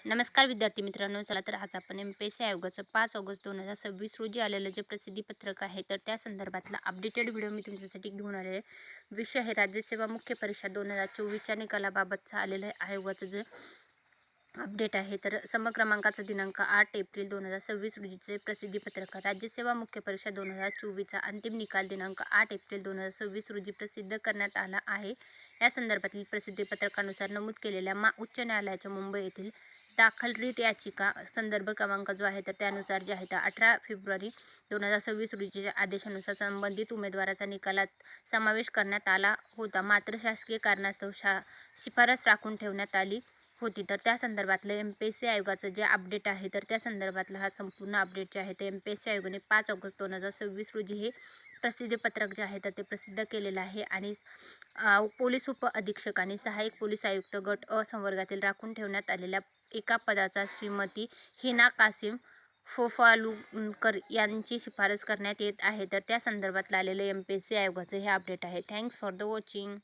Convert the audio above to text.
नमस्कार विद्यार्थी मित्रांनो, चला तर आज आपण एम-पी-एस-सी आयोगाचं 5 ऑगस्ट 2026 रोजी आलेलं जे प्रसिद्धीपत्रक आहे, तर त्या संदर्भातला अपडेटेड व्हिडिओ मी तुमच्यासाठी घेऊन आलेले आहे. विषय आहे राज्यसेवा मुख्य परीक्षा 2024च्या निकालाबाबतचं आलेलं आहे आयोगाचं जे अपडेट आहे. तर समक्रमांकाचा दिनांक 8 एप्रिल 2026 रोजीचे प्रसिद्धीपत्रक आहे. राज्यसेवा मुख्य परीक्षा 2024चा अंतिम निकाल दिनांक 8 एप्रिल 2026 रोजी प्रसिद्ध करण्यात आला आहे. या संदर्भातील प्रसिद्धीपत्रकानुसार नमूद केलेल्या उच्च न्यायालयाच्या मुंबई येथील दाखल रीट याचिका संदर्भ क्रमांक जो आहे तर त्यानुसार जे आहे तर 18 फेब्रुवारी 2026 रोजीच्या आदेशानुसार संबंधित उमेदवाराचा निकालात समावेश करण्यात आला होता, मात्र शासकीय कारणास्तव शिफारस राखून ठेवण्यात आली होती. तर त्या संदर्भातलं एम-पी-एस-सी आयोगाचं जे अपडेट आहे तर त्या संदर्भातला हा संपूर्ण अपडेट जे आहे ते एम-पी-एस-सी आयोगाने 5 ऑगस्ट 2026 रोजी हे प्रसिद्धीपत्रक जे आहे तर ते प्रसिद्ध केलेलं आहे. आणि पोलीस उप अधीक्षक आणि सहाय्यक पोलीस आयुक्त गट अ संवर्गातील राखून ठेवण्यात आलेल्या एका पदाचा श्रीमती हिना कासिम फोफालुनकर यांची शिफारस करण्यात येत आहे. तर त्या संदर्भातलं आलेलं एम-पी-एस-सी आयोगाचं हे अपडेट आहे. Thanks for the watching.